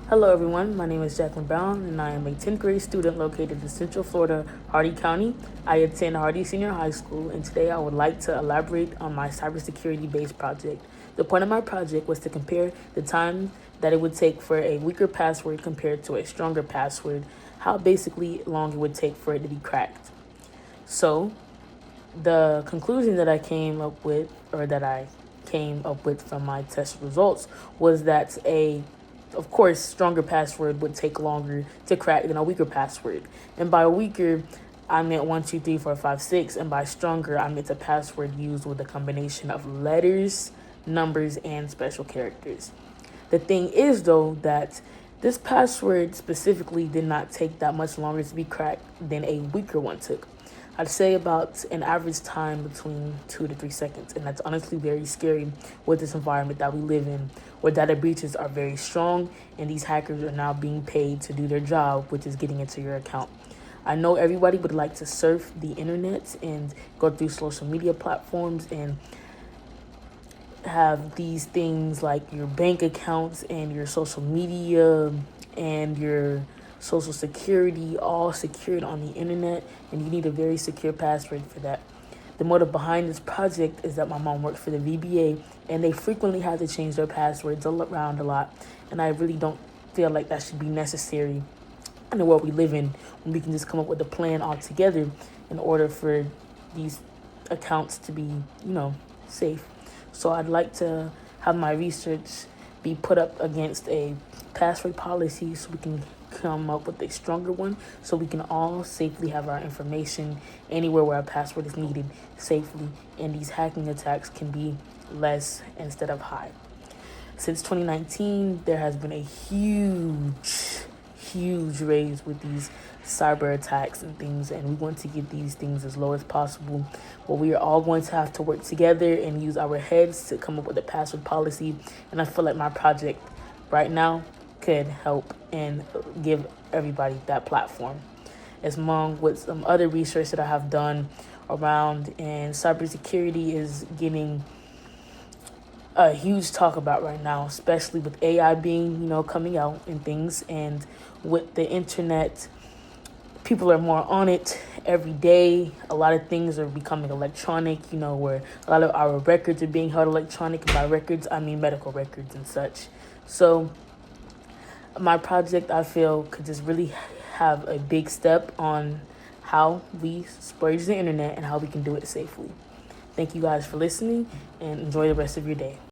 Hello everyone, my name is Jacqueline Brown and I am a 10th grade student located in Central Florida, Hardee County. I attend Hardee Senior High School and today I would like to elaborate on my cybersecurity based project. The point of my project was to compare the time that it would take for a weaker password compared to a stronger password, how basically long it would take for it to be cracked. So the conclusion that I came up with, from my test results, was that of course, stronger password would take longer to crack than a weaker password. And by weaker, I meant 1, 2, 3, 4, 5, 6. And by stronger, I meant a password used with a combination of letters, numbers, and special characters. The thing is, though, that this password specifically did not take that much longer to be cracked than a weaker one took. I'd say about an average time between 2 to 3 seconds. And that's honestly very scary with this environment that we live in, where data breaches are very strong and these hackers are now being paid to do their job, which is getting into your account. I know everybody would like to surf the internet and go through social media platforms and have these things like your bank accounts and your social media and your social security all secured on the internet, and you need a very secure password for that. The motive behind this project is that my mom works for the VBA and they frequently have to change their passwords around a lot, and I really don't feel like that should be necessary in the world we live in, when we can just come up with a plan altogether in order for these accounts to be, safe. So I'd like to have my research be put up against a password policy so we can come up with a stronger one, so we can all safely have our information anywhere where a password is needed safely, and these hacking attacks can be less instead of high. Since 2019, there has been a huge raise with these cyber attacks and things, and we want to get these things as low as possible. But we are all going to have to work together and use our heads to come up with a password policy, and I feel like my project right now could help and give everybody that platform, as along with some other research that I have done around, and cybersecurity is getting a huge talk about right now, especially with AI being, coming out and things, and with the internet, people are more on it every day. A lot of things are becoming electronic, where a lot of our records are being held electronic. And by records, I mean medical records and such. So my project, I feel, could just really have a big step on how we splurge the internet and how we can do it safely. Thank you guys for listening and enjoy the rest of your day.